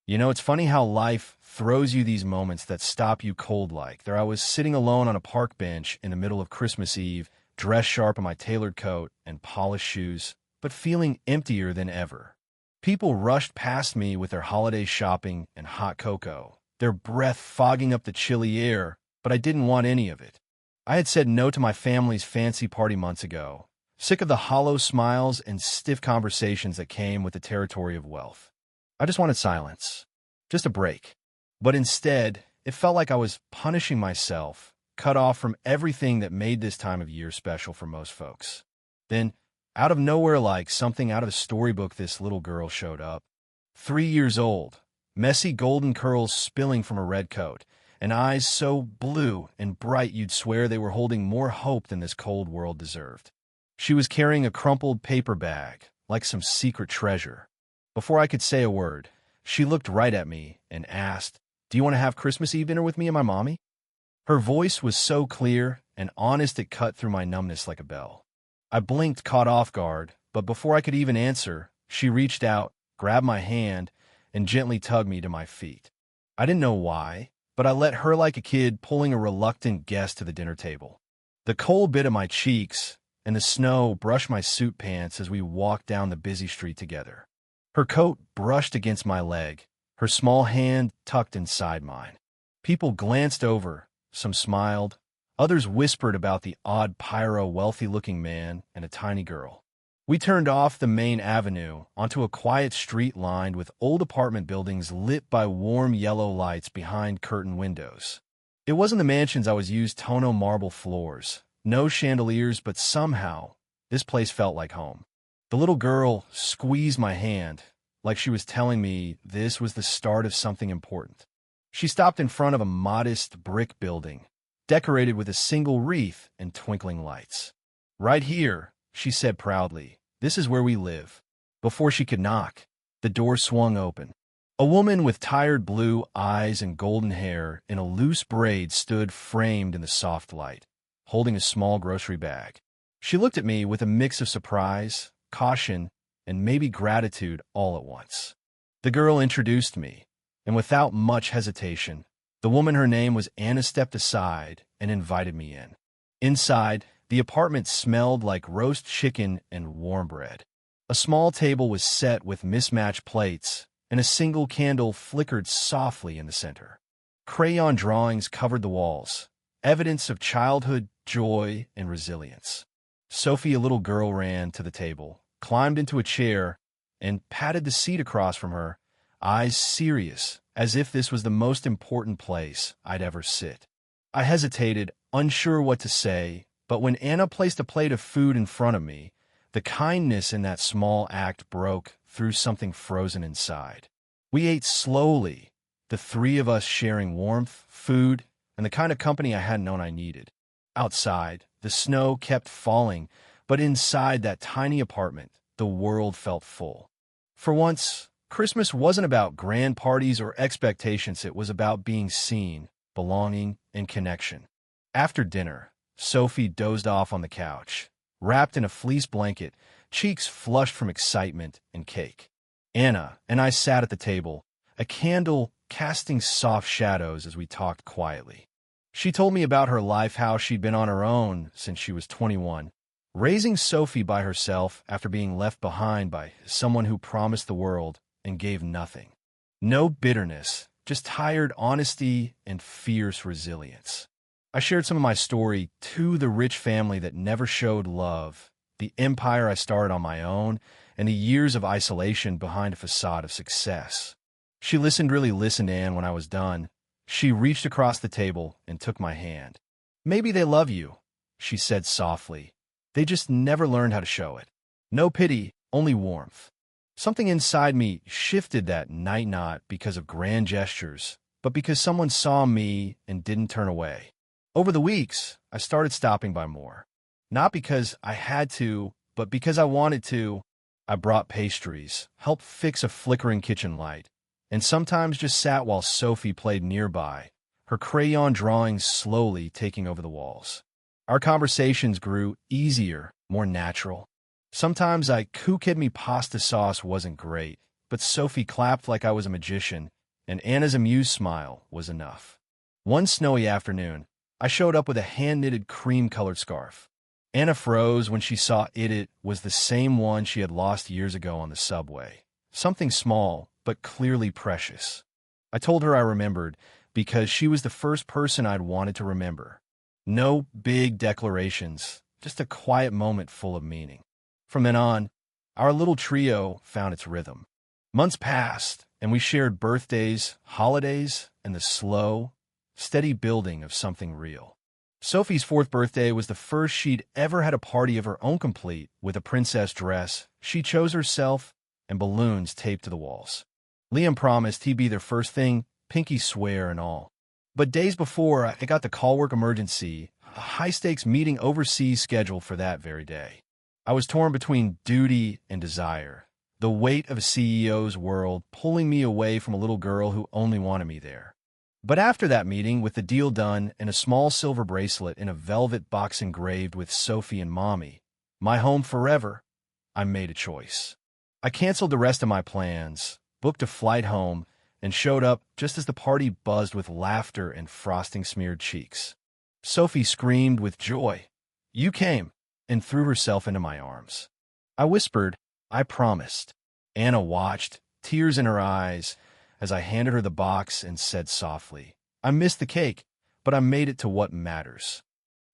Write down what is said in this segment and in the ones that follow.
You know, it's funny how life throws you these moments that stop you cold like. There I was sitting alone on a park bench in the middle of Christmas Eve, dressed sharp in my tailored coat and polished shoes, but feeling emptier than ever. People rushed past me with their holiday shopping and hot cocoa, their breath fogging up the chilly air, but I didn't want any of it. I had said no to my family's fancy party months ago, sick of the hollow smiles and stiff conversations that came with the territory of wealth. I just wanted silence, just a break. But instead, it felt like I was punishing myself, cut off from everything that made this time of year special for most folks. Then, out of nowhere, like something out of a storybook, this little girl showed up. 3 years old, messy golden curls spilling from her red coat, and eyes so blue and bright you'd swear they were holding more hope than this cold world deserved. She was carrying a crumpled paper bag, like some secret treasure. Before I could say a word, she looked right at me and asked, "Do you want to have Christmas Eve dinner with me and my mommy?" Her voice was so clear and honest it cut through my numbness like a bell. I blinked, caught off guard, but before I could even answer, she reached out, grabbed my hand, and gently tugged me to my feet. I didn't know why, but I let her like a kid pulling a reluctant guest to the dinner table. The cold bit at my cheeks, and the snow brushed my suit pants as we walked down the busy street together. Her coat brushed against my leg, her small hand tucked inside mine. People glanced over, some smiled, others whispered about the odd pyro wealthy-looking man and a tiny girl. We turned off the main avenue onto a quiet street lined with old apartment buildings lit by warm yellow lights behind curtained windows. It wasn't the mansions I was used to, tonneau marble floors, no chandeliers, but somehow this place felt like home. The little girl squeezed my hand, like she was telling me this was the start of something important. She stopped in front of a modest brick building, decorated with a single wreath and twinkling lights. "Right here," she said proudly, "this is where we live." Before she could knock, the door swung open. A woman with tired blue eyes and golden hair in a loose braid stood framed in the soft light, holding a small grocery bag. She looked at me with a mix of surprise, caution, and maybe gratitude all at once. The girl introduced me, and without much hesitation, the woman, her name was Anna, stepped aside and invited me in. Inside, the apartment smelled like roast chicken and warm bread. A small table was set with mismatched plates, and a single candle flickered softly in the center. Crayon drawings covered the walls, evidence of childhood joy and resilience. Sophie, a little girl, ran to the table, climbed into a chair, and patted the seat across from her, eyes serious, as if this was the most important place I'd ever sit. I hesitated, unsure what to say, but when Anna placed a plate of food in front of me, the kindness in that small act broke through something frozen inside. We ate slowly, the three of us sharing warmth, food, and the kind of company I hadn't known I needed. Outside, the snow kept falling, but inside that tiny apartment, the world felt full. For once, Christmas wasn't about grand parties or expectations. It was about being seen, belonging, and connection. After dinner, Sophie dozed off on the couch, wrapped in a fleece blanket, cheeks flushed from excitement and cake. Anna and I sat at the table, a candle casting soft shadows as we talked quietly. She told me about her life, how she'd been on her own since she was 21, raising Sophie by herself after being left behind by someone who promised the world and gave nothing. No bitterness, just tired honesty and fierce resilience. I shared some of my story to the rich family that never showed love, the empire I started on my own, and the years of isolation behind a facade of success. She really listened, and when I was done, she reached across the table and took my hand. "Maybe they love you," she said softly. "They just never learned how to show it. No pity, only warmth." Something inside me shifted that night, not because of grand gestures, but because someone saw me and didn't turn away. Over the weeks, I started stopping by more. Not because I had to, but because I wanted to. I brought pastries, helped fix a flickering kitchen light, and sometimes just sat while Sophie played nearby, her crayon drawings slowly taking over the walls. Our conversations grew easier, more natural. Sometimes I kid me pasta sauce wasn't great, but Sophie clapped like I was a magician, and Anna's amused smile was enough. One snowy afternoon, I showed up with a hand-knitted cream-colored scarf. Anna froze when she saw it was the same one she had lost years ago on the subway. Something small, but clearly precious. I told her I remembered because she was the first person I'd wanted to remember. No big declarations, just a quiet moment full of meaning. From then on, our little trio found its rhythm. Months passed, and we shared birthdays, holidays, and the slow, steady building of something real. Sophie's 4th birthday was the first she'd ever had a party of her own, complete with a princess dress she chose herself and balloons taped to the walls. Liam promised he'd be there first thing, pinky swear and all. But days before, I got the call work emergency, a high-stakes meeting overseas scheduled for that very day. I was torn between duty and desire, the weight of a CEO's world pulling me away from a little girl who only wanted me there. But after that meeting, with the deal done and a small silver bracelet in a velvet box engraved with Sophie and Mommy, my home forever, I made a choice. I canceled the rest of my plans, booked a flight home, and showed up just as the party buzzed with laughter and frosting-smeared cheeks. Sophie screamed with joy. "You came," and threw herself into my arms. I whispered, "I promised." Anna watched, tears in her eyes, as I handed her the box and said softly, "I missed the cake, but I made it to what matters."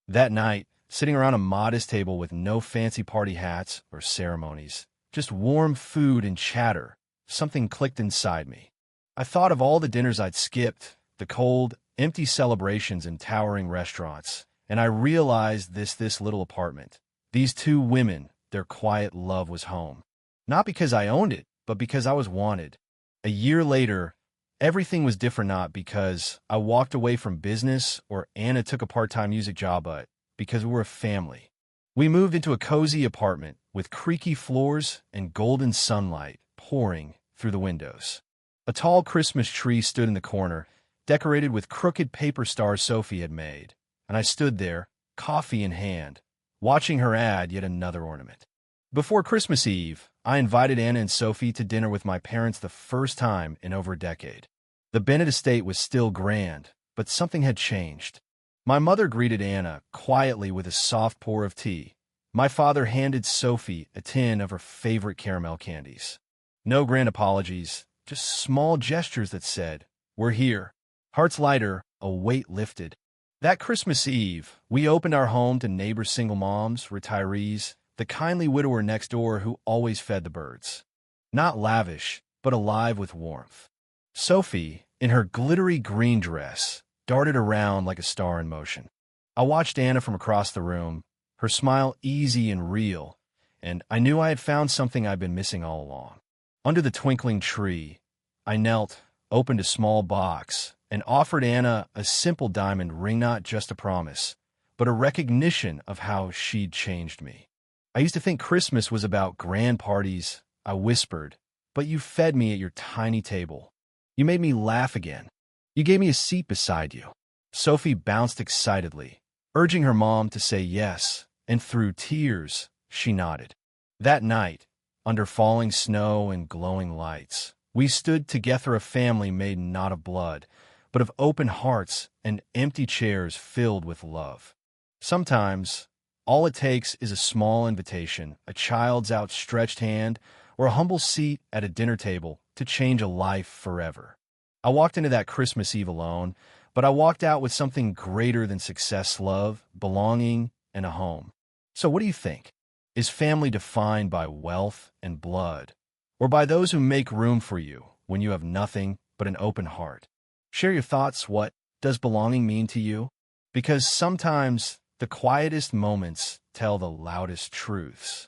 That night, sitting around a modest table with no fancy party hats or ceremonies, just warm food and chatter, something clicked inside me. I thought of all the dinners I'd skipped, the cold, empty celebrations in towering restaurants, and I realized this little apartment, these 2 women, their quiet love was home. Not because I owned it, but because I was wanted. A year later, everything was different, not because I walked away from business or Anna took a part-time music job, but because we were a family. We moved into a cozy apartment with creaky floors and golden sunlight pouring through the windows. A tall Christmas tree stood in the corner, decorated with crooked paper stars Sophie had made, and I stood there, coffee in hand, watching her add yet another ornament. Before Christmas Eve, I invited Anna and Sophie to dinner with my parents the first time in over a decade. The Bennett estate was still grand, but something had changed. My mother greeted Anna quietly with a soft pour of tea. My father handed Sophie a tin of her favorite caramel candies. No grand apologies, just small gestures that said, "We're here." Hearts lighter, a weight lifted. That Christmas Eve, we opened our home to neighbor single moms, retirees, the kindly widower next door who always fed the birds. Not lavish, but alive with warmth. Sophie, in her glittery green dress, darted around like a star in motion. I watched Anna from across the room, her smile easy and real, and I knew I had found something I'd been missing all along. Under the twinkling tree, I knelt, opened a small box, and offered Anna a simple diamond ring, not just a promise, but a recognition of how she'd changed me. I used to think Christmas was about grand parties, I whispered, but you fed me at your tiny table. You made me laugh again. You gave me a seat beside you. Sophie bounced excitedly, urging her mom to say yes, and through tears, she nodded. That night, under falling snow and glowing lights, we stood together, a family made not of blood, but of open hearts and empty chairs filled with love. Sometimes, all it takes is a small invitation, a child's outstretched hand, or a humble seat at a dinner table to change a life forever. I walked into that Christmas Eve alone, but I walked out with something greater than success, love, belonging, and a home. So what do you think? Is family defined by wealth and blood, or by those who make room for you when you have nothing but an open heart? Share your thoughts. What does belonging mean to you? Because sometimes the quietest moments tell the loudest truths.